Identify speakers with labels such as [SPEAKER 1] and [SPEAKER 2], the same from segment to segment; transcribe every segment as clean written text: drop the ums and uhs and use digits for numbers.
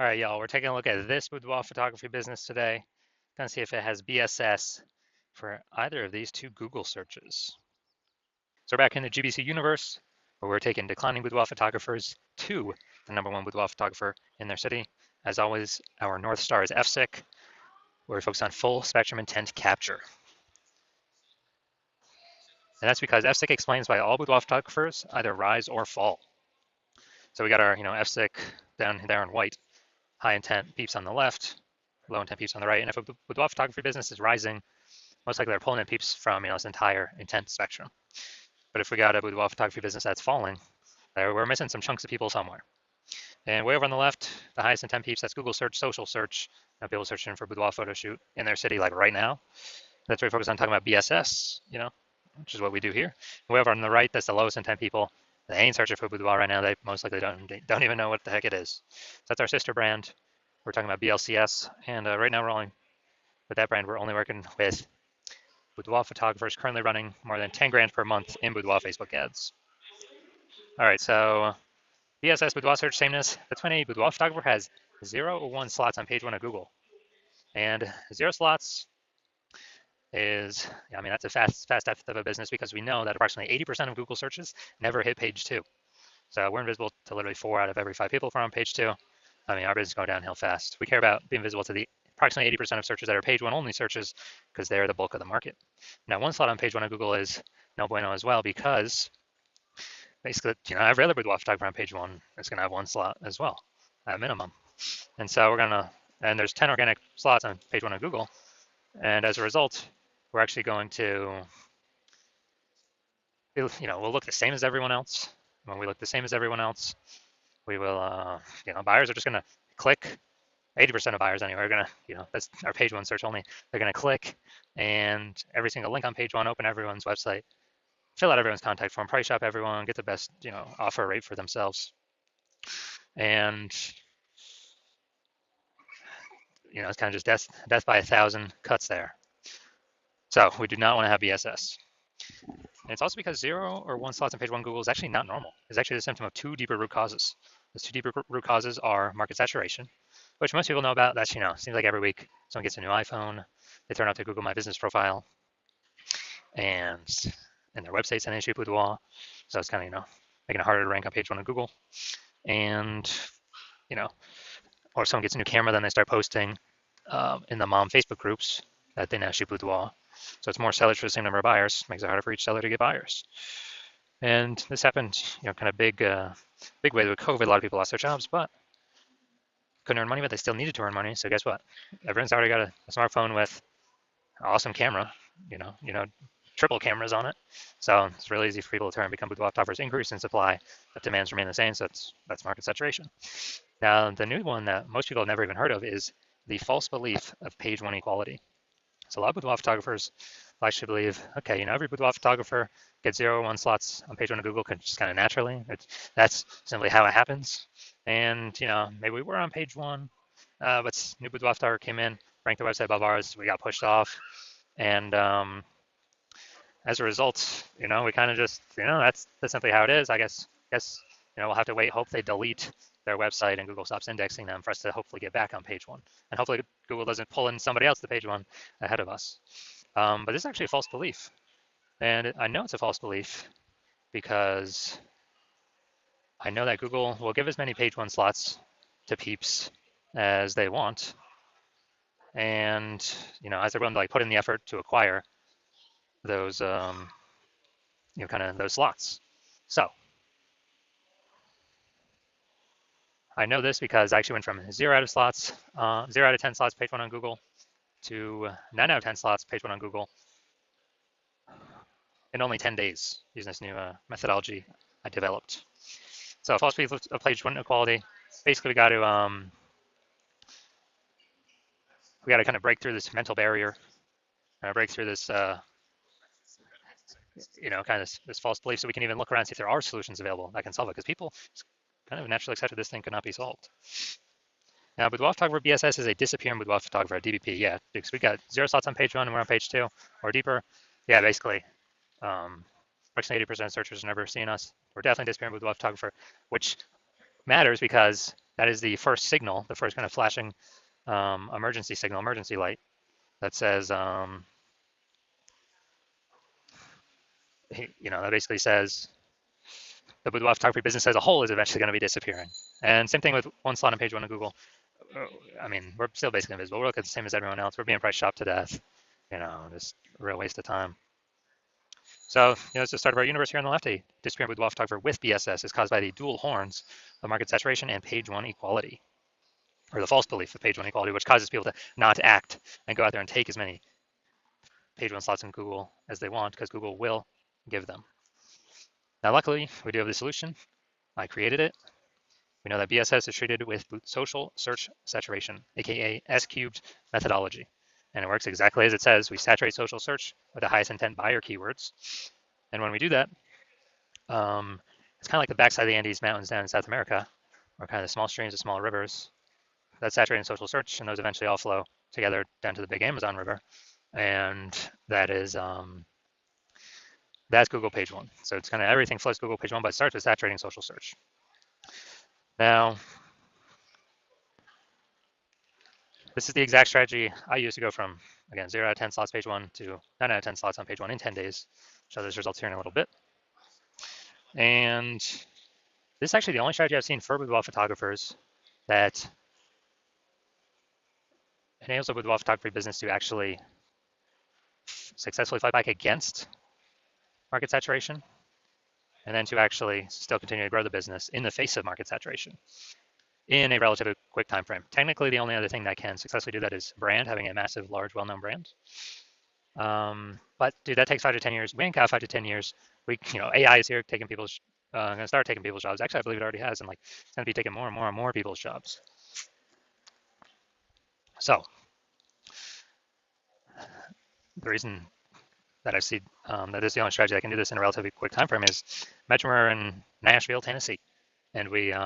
[SPEAKER 1] All right, y'all, we're taking a look at this boudoir photography business today. Gonna see if it has BSS for either of these two Google searches. So we're back in the GBC universe, where we're taking declining boudoir photographers to the #1 boudoir photographer in their city. As always, our North Star is FSIC, where we focus on full spectrum intent capture. And that's because FSIC explains why all boudoir photographers either rise or fall. So we got our, FSIC down there in white, high intent peeps on the left, low intent peeps on the right. And if a boudoir photography business is rising, most likely they're pulling in peeps from this entire intent spectrum. But if we got a boudoir photography business that's falling, we're missing some chunks of people somewhere. And way over on the left, the highest intent peeps, that's Google search, social search. People searching for boudoir photo shoot in their city, like right now. That's where we focus on talking about BSS, which is what we do here. Way over on the right, that's the lowest intent people. They ain't searching for boudoir right now. They most likely don't even know what the heck it is. So that's our sister brand. We're talking about BLCS, and right now with that brand, we're only working with boudoir photographers currently running more than 10 grand per month in boudoir Facebook ads. All right, so BSS boudoir search sameness. That's when a boudoir photographer has 0 or 1 slots on page 1 of Google. And 0 slots is, that's a fast death of a business, because we know that approximately 80% of Google searches never hit page 2. So we're invisible to literally 4 out of every 5 people from page 2. Our business is going downhill fast. We care about being visible to the approximately 80% of searches that are page 1 only searches, because they're the bulk of the market. Now, 1 slot on page 1 of Google is no bueno as well, because basically, every other boudoir photographer on page 1 is going to have 1 slot as well, at minimum. And so and there's 10 organic slots on page 1 of Google. And as a result, we're actually going to, we'll look the same as everyone else. When we look the same as everyone else, we will, buyers are just going to click. 80% of buyers anyway are going to, that's our page 1 search only. They're going to click, and every single link on page 1, open everyone's website, fill out everyone's contact form, price shop everyone, get the best, offer rate for themselves. And, it's kind of just death by 1,000 cuts there. So we do not want to have BSS. And it's also because 0 or 1 slots on page 1 Google is actually not normal. It's actually the symptom of 2 deeper root causes. Those 2 deeper root causes are market saturation, which most people know about. That's, seems like every week someone gets a new iPhone, they turn out to Google My Business profile, and their website's an issue boudoir. So it's kind of, making it harder to rank on page 1 of Google. And, or someone gets a new camera, then they start posting in the mom Facebook groups that they now shoot boudoir. So it's more sellers for the same number of buyers, makes it harder for each seller to get buyers. And this happened, kind of big way with COVID. A lot of people lost their jobs, but couldn't earn money, but they still needed to earn money. So guess what? Everyone's already got a smartphone with an awesome camera, triple cameras on it. So it's really easy for people to turn and become boudoir photographers. Increase in supply, but demands remain the same. So that's market saturation. Now, the new one that most people have never even heard of is the false belief of page 1 equality. So a lot of boudoir photographers actually believe, okay, every boudoir photographer gets 0 or 1 slots on page 1 of Google just kind of naturally. That's simply how it happens. And, maybe we were on page 1, but new boudoir photographer came in, ranked the website above ours, we got pushed off. And as a result, we kind of just, that's simply how it is. I guess, we'll have to wait, hope they delete their website and Google stops indexing them for us to hopefully get back on page 1. And hopefully Google doesn't pull in somebody else to page 1 ahead of us. But this is actually a false belief. And I know it's a false belief because I know that Google will give as many page 1 slots to peeps as they want. And, as they're willing to put in the effort to acquire those, kind of those slots. So I know this because I actually went from 0 out of 10 slots page 1 on Google to 9 out of 10 slots page 1 on Google in only 10 days using this new methodology I developed. So false belief of page 1 equality. Basically, we got to kind of break through this mental barrier, break through this kind of this false belief, so we can even look around and see if there are solutions available that can solve it, because people kind of naturally accepted this thing could not be solved. Now, boudoir photographer BSS is a disappearing boudoir photographer, DBP, yeah, because we got 0 slots on page 1 and we're on page 2 or deeper. Yeah, basically, approximately 80% of searchers have never seen us. We're definitely disappearing boudoir photographer, which matters because That is the first signal, the first kind of flashing emergency signal, emergency light that says, that basically says the boudoir photography business as a whole is eventually going to be disappearing. And same thing with one slot on page one of Google. I mean, we're still basically invisible. We're looking the same as everyone else. We're being price shopped to death. Just a real waste of time. So, it's the start of our universe here on the left. A disappearing boudoir photographer with BSS is caused by the dual horns of market saturation and page one equality, or the false belief of page one equality, which causes people to not act and go out there and take as many page one slots in Google as they want, because Google will give them. Now, luckily, we do have the solution. I created it. We know that BSS is treated with social search saturation, aka S cubed methodology. And it works exactly as it says. We saturate social search with the highest intent buyer keywords. And when we do that, it's kind of like the backside of the Andes Mountains down in South America, or kind of the small streams, the small rivers. That's saturating social search, and those eventually all flow together down to the big Amazon River. And that is that's Google page one. So it's kind of everything flows Google page one, but it starts with saturating social search. Now, this is the exact strategy I use to go from, again, 0 out of 10 slots page one to 9 out of 10 slots on page one in 10 days. Show those results here in a little bit. And this is actually the only strategy I've seen for boudoir photographers that enables the boudoir photography business to actually successfully fight back against market saturation, and then to actually still continue to grow the business in the face of market saturation in a relatively quick time frame. Technically, the only other thing that can successfully do that is brand, having a massive, large, well-known brand. But dude, that takes 5 to 10 years. We ain't got 5 to 10 years. AI is here taking people's, going to start taking people's jobs. Actually, I believe it already has, and it's going to be taking more and more and more people's jobs. So the reason that I see that is the only strategy that can do this in a relatively quick time frame is imagine we're in Nashville, Tennessee, and we're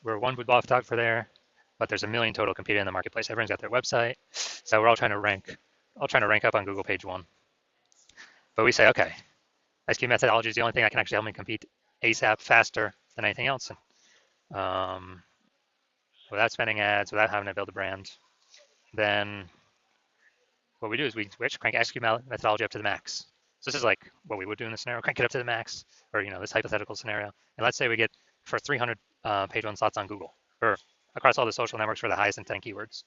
[SPEAKER 1] one boudoir photographer there, but there's a million total competing in the marketplace. Everyone's got their website, so we're all trying to rank up on Google page one. But we say, okay, SQ methodology is the only thing that can actually help me compete ASAP, faster than anything else, without spending ads, without having to build a brand. Then what we do is we actually crank SQ methodology up to the max. So this is like what we would do in this scenario, crank it up to the max, or this hypothetical scenario. And let's say we get for 300 page one slots on Google, or across all the social networks for the highest intent keywords.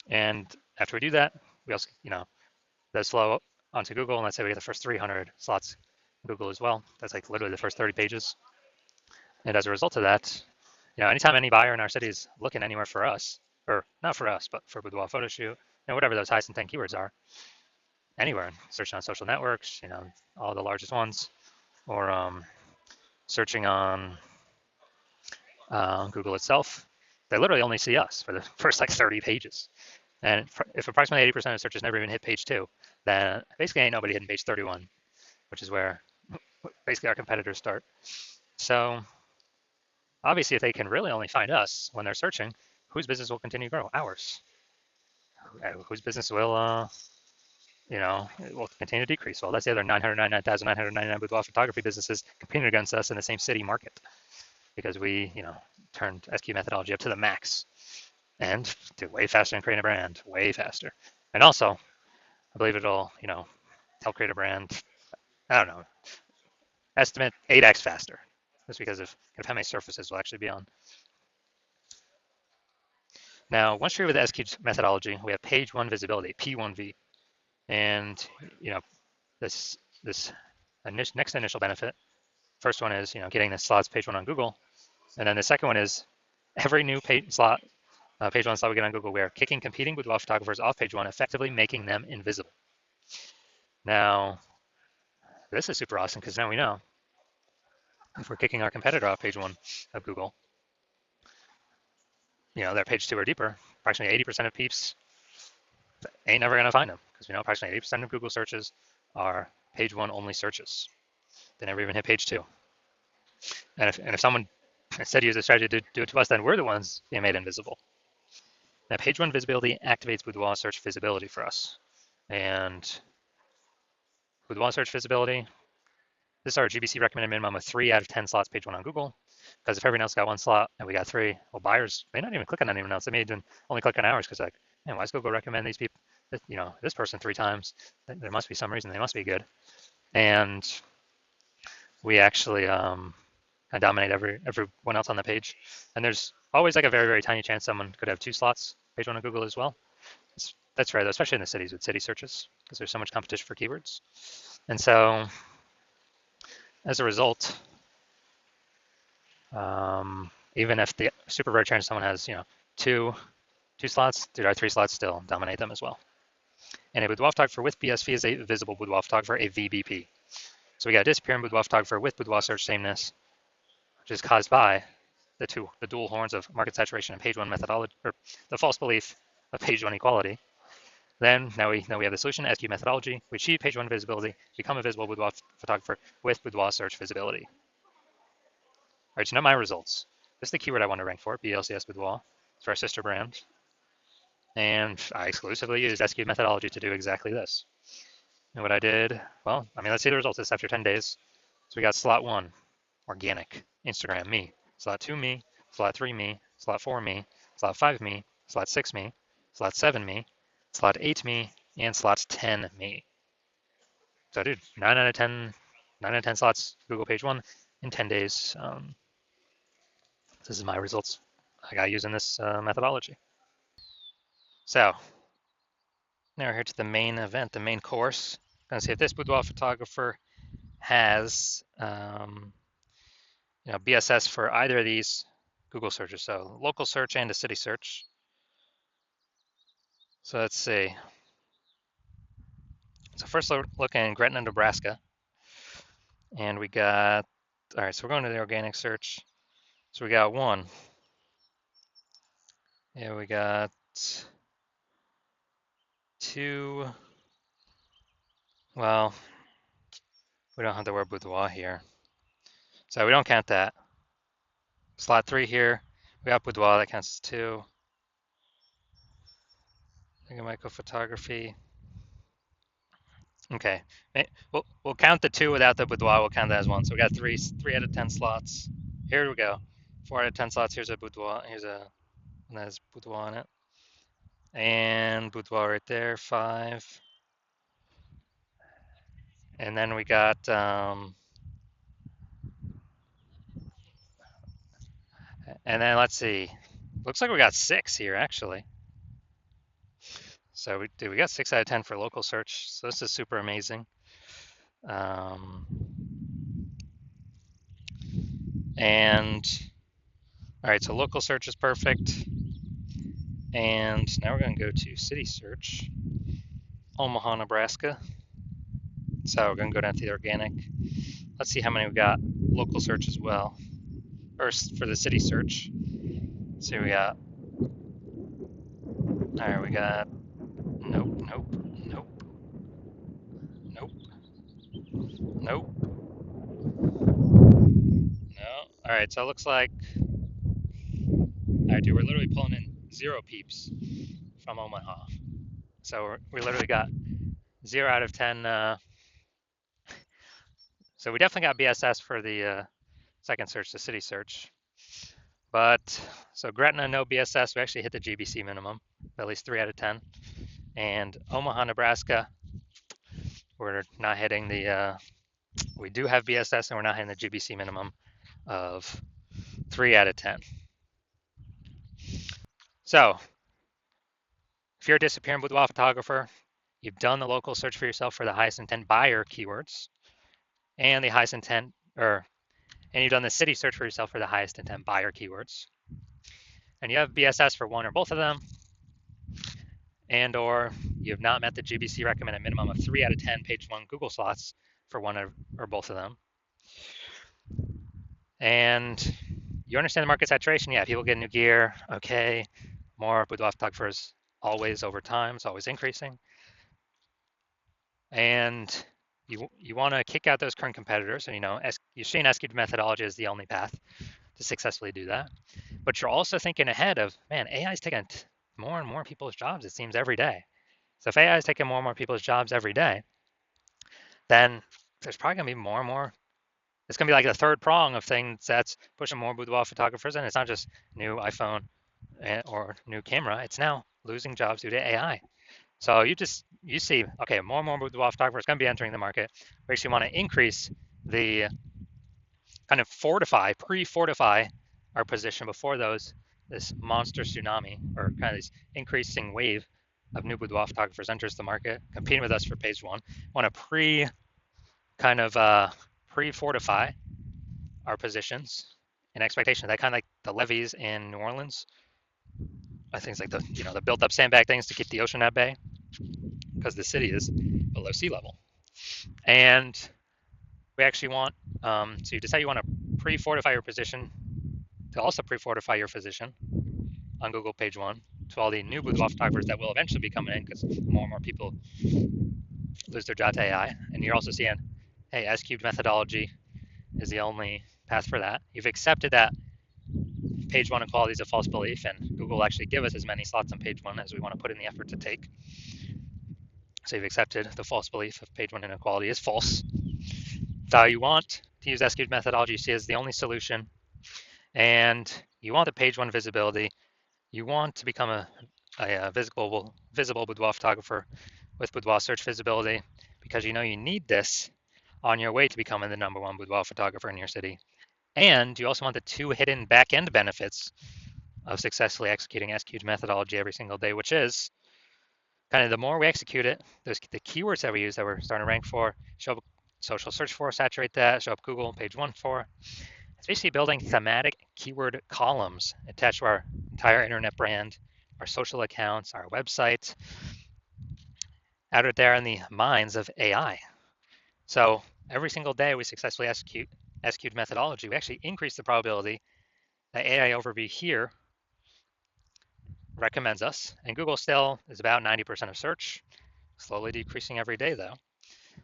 [SPEAKER 1] And after we do that, we also, those flow onto Google, and let's say we get the first 300 slots in Google as well. That's like literally the first 30 pages. And as a result of that, anytime any buyer in our city is looking anywhere for us, or not for us, but for boudoir photo shoot, whatever those highest intent keywords are, anywhere, searching on social networks, all the largest ones, or searching on Google itself, they literally only see us for the first 30 pages. And if approximately 80% of searches never even hit page 2, then basically ain't nobody hitting page 31, which is where basically our competitors start. So obviously, if they can really only find us when they're searching, whose business will continue to grow? Ours. Whose business will, will continue to decrease? Well, that's the other 999,999 boudoir photography businesses competing against us in the same city market, because we, turned SQ methodology up to the max and do way faster than creating a brand, way faster. And also, I believe it'll, help create a brand, I don't know, estimate 8x faster, just because of how many surfaces will actually be on. Now, once you're with the SQ methodology, we have page one visibility, P1V. And, this next initial benefit, first one is, getting the slots page one on Google. And then the second one is every new page one slot we get on Google, we are kicking competing boudoir photographers off page one, effectively making them invisible. Now, this is super awesome because now we know if we're kicking our competitor off page one of Google, their page two or deeper, approximately 80% of peeps ain't never going to find them, because we know approximately 80% of Google searches are page one only searches. They never even hit page two. And if someone instead use a strategy to do it to us, then we're the ones being made invisible. Now, page one visibility activates boudoir search visibility for us. And boudoir search visibility, This is our GBC recommended minimum of 3 out of 10 slots page one on Google. Because if everyone else got one slot and we got 3, well, buyers may not even click on anyone else. They may even only click on ours because like, man, why is Google recommend these people, this person 3 times? There must be some reason. They must be good. And we actually dominate everyone else on the page. And there's always like a very, very tiny chance someone could have 2 slots page one on Google as well. That's rare though, especially in the cities with city searches because there's so much competition for keywords. And so as a result, even if the super rare chance someone has, two slots, there are 3 slots still dominate them as well. And a boudoir photographer with BSV is a visible boudoir photographer, a VBP. So we got a disappearing boudoir photographer with boudoir search sameness, which is caused by the dual horns of market saturation and page one methodology, or the false belief of page one equality. Then now we have the solution, SQ methodology. We achieve page one visibility, become a visible boudoir photographer with boudoir search visibility. All right, so now my results. This is the keyword I want to rank for, BLCS Boudoir. It's for our sister brand. And I exclusively used SQ methodology to do exactly this. And what I did, well, let's see the results. This after 10 days. So we got slot 1, organic, Instagram, me. Slot 2, me. Slot 3, me. Slot 4, me. Slot 5, me. Slot 6, me. Slot 7, me. Slot 8, me. And slot 10, me. So dude, 9 out of 10 slots Google page 1 in 10 days. This is my results I got using this methodology. So now we're here to the main event, the main course. I'm gonna see if this boudoir photographer has BSS for either of these Google searches, so local search and a city search. So let's see. So first look in Gretna, Nebraska, and we got, all right, so we're going to the organic search. So we got 1. Yeah, we got 2. Well, we don't have the word boudoir here, so we don't count that. Slot 3 here, we got boudoir, that counts as 2. I think micro photography. Okay, we'll count the 2 without the boudoir. We'll count that as 1. So we got 3 out of 10 slots. Here we go. 4 out of 10 slots. Here's a boudoir. Here's a one that has boudoir on it, and boudoir right there. 5. And then we got and then let's see. Looks like we got 6 here actually. So we got 6 out of 10 for local search. So this is super amazing. And all right, so local search is perfect. And now we're going to go to city search, Omaha, Nebraska. So we're going to go down to the organic. Let's see how many we got local search as well. First for the city search. So we got, all right, we got, nope. No. All right, so it looks like, all right, dude, we're literally pulling in 0 peeps from Omaha. So we literally got 0 out of 10. So we definitely got BSS for the second search, the city search. But so Gretna, no BSS. We actually hit the GBC minimum, at least 3 out of 10. And Omaha, Nebraska, we're not hitting the, we do have BSS and we're not hitting the GBC minimum of 3 out of 10. So if you're a disappearing boudoir photographer, you've done the local search for yourself for the highest intent buyer keywords and the highest intent, and you've done the city search for yourself for the highest intent buyer keywords. And you have BSS for one or both of them, and or you have not met the GBC recommended minimum of 3 out of 10 page 1 Google slots for one or both of them. And you understand the market saturation. Yeah, people get new gear. Okay, more boudoir photographers always over time. It's always increasing. And you want to kick out those current competitors. And you're seeing SQ methodology is the only path to successfully do that. But you're also thinking ahead of, man, AI is taking more and more people's jobs, it seems, every day. So if AI is taking more and more people's jobs every day, then there's probably going to be more and more It's going to be like the third prong of things that's pushing more boudoir photographers, and it's not just new iPhone or new camera. It's now losing jobs due to AI. So you see, okay, more and more boudoir photographers going to be entering the market. We actually want to increase the kind of pre-fortify our position before this monster tsunami or kind of this increasing wave of new boudoir photographers enters the market, competing with us for page one. Want to pre-fortify our positions in expectation that kind of like the levees in New Orleans. I think it's like the built up sandbag things to keep the ocean at bay because the city is below sea level. And we actually want, so you decide you want to pre-fortify your position to also pre-fortify your position on Google page one to all the new boudoir photographers that will eventually be coming in because more and more people lose their job to AI. And you're also seeing, hey, S-cubed methodology is the only path for that. You've accepted that page one equality is a false belief, and Google will actually give us as many slots on page one as we want to put in the effort to take. So you've accepted the false belief of page one inequality is false. So you want to use S-cubed methodology you see as the only solution, and you want the page one visibility. You want to become a visible boudoir photographer with boudoir search visibility because you know you need this on your way to becoming the #1 boudoir photographer in your city. And you also want the two hidden back-end benefits of successfully executing S-cubed methodology every single day, which is kind of the more we execute it, the keywords that we use that we're starting to rank for, show up social search for, saturate that, show up Google page one for. It's basically building thematic keyword columns attached to our entire internet brand, our social accounts, our website, out there in the minds of AI. So every single day we successfully execute S-cubed methodology, we actually increase the probability that AI overview here recommends us, and Google still is about 90% of search, slowly decreasing every day though.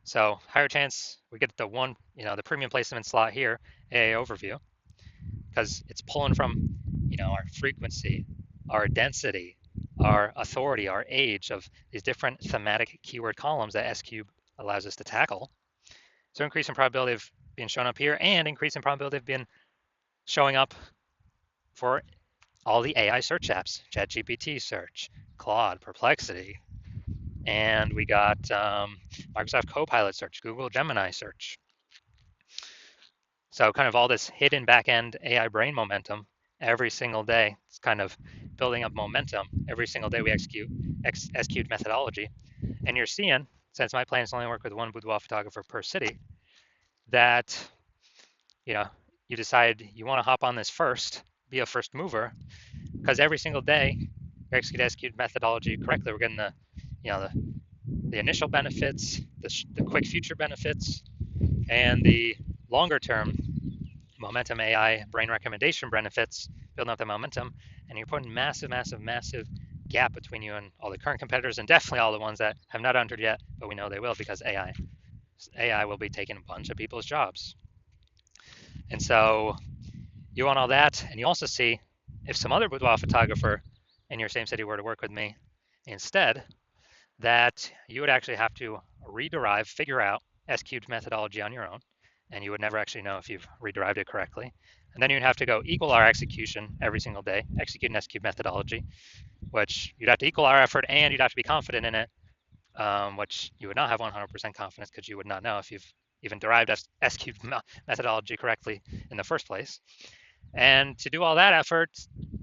[SPEAKER 1] So higher chance we get the premium placement slot here, AI overview, because it's pulling from, our frequency, our density, our authority, our age of these different thematic keyword columns that S-cube allows us to tackle. So increase in probability of being shown up here and increase in probability of being showing up for all the AI search apps, ChatGPT search, Claude, Perplexity, and we got Microsoft Copilot search, Google Gemini search. So kind of all this hidden back-end AI brain momentum every single day. It's kind of building up momentum every single day we execute S-cubed methodology. And you're seeing, since my plans only work with one boudoir photographer per city, that you decide you want to hop on this first, be a first mover, because every single day we execute S-cubed methodology correctly. We're getting the initial benefits, the quick future benefits, and the longer term momentum AI brain recommendation benefits, building up the momentum, and you're putting massive gap between you and all the current competitors, and definitely all the ones that have not entered yet, but we know they will because AI will be taking a bunch of people's jobs. And so you want all that, and you also see if some other boudoir photographer in your same city were to work with me instead, that you would actually have to figure out S-cubed methodology on your own, and you would never actually know if you've rederived it correctly. And then you'd have to go equal our execution every single day, execute an S-cubed methodology, which you'd have to equal our effort and you'd have to be confident in it, which you would not have 100% confidence because you would not know if you've even derived S-cubed methodology correctly in the first place. And to do all that effort,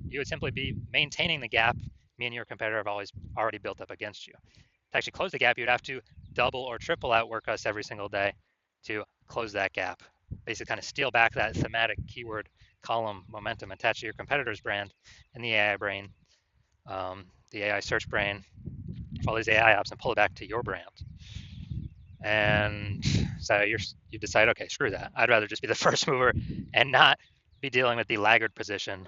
[SPEAKER 1] you would simply be maintaining the gap me and your competitor have already built up against you. To actually close the gap, you'd have to double or triple outwork us every single day to close that gap. Basically kind of steal back that thematic keyword column momentum attached to your competitor's brand and the AI brain, the AI search brain, for all these AI apps, and pull it back to your brand. And so you decide, okay, screw that. I'd rather just be the first mover and not be dealing with the laggard position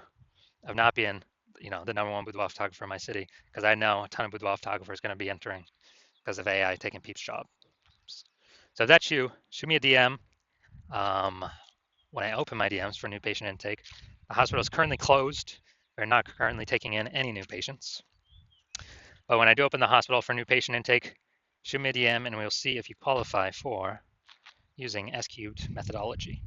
[SPEAKER 1] of not being the #1 boudoir photographer in my city, because I know a ton of boudoir photographers going to be entering because of AI taking people's jobs. So if that's you, shoot me a DM. When I open my DMs for new patient intake, the hospital is currently closed. We're not currently taking in any new patients. But when I do open the hospital for new patient intake, shoot me a DM and we'll see if you qualify for using S-cubed methodology.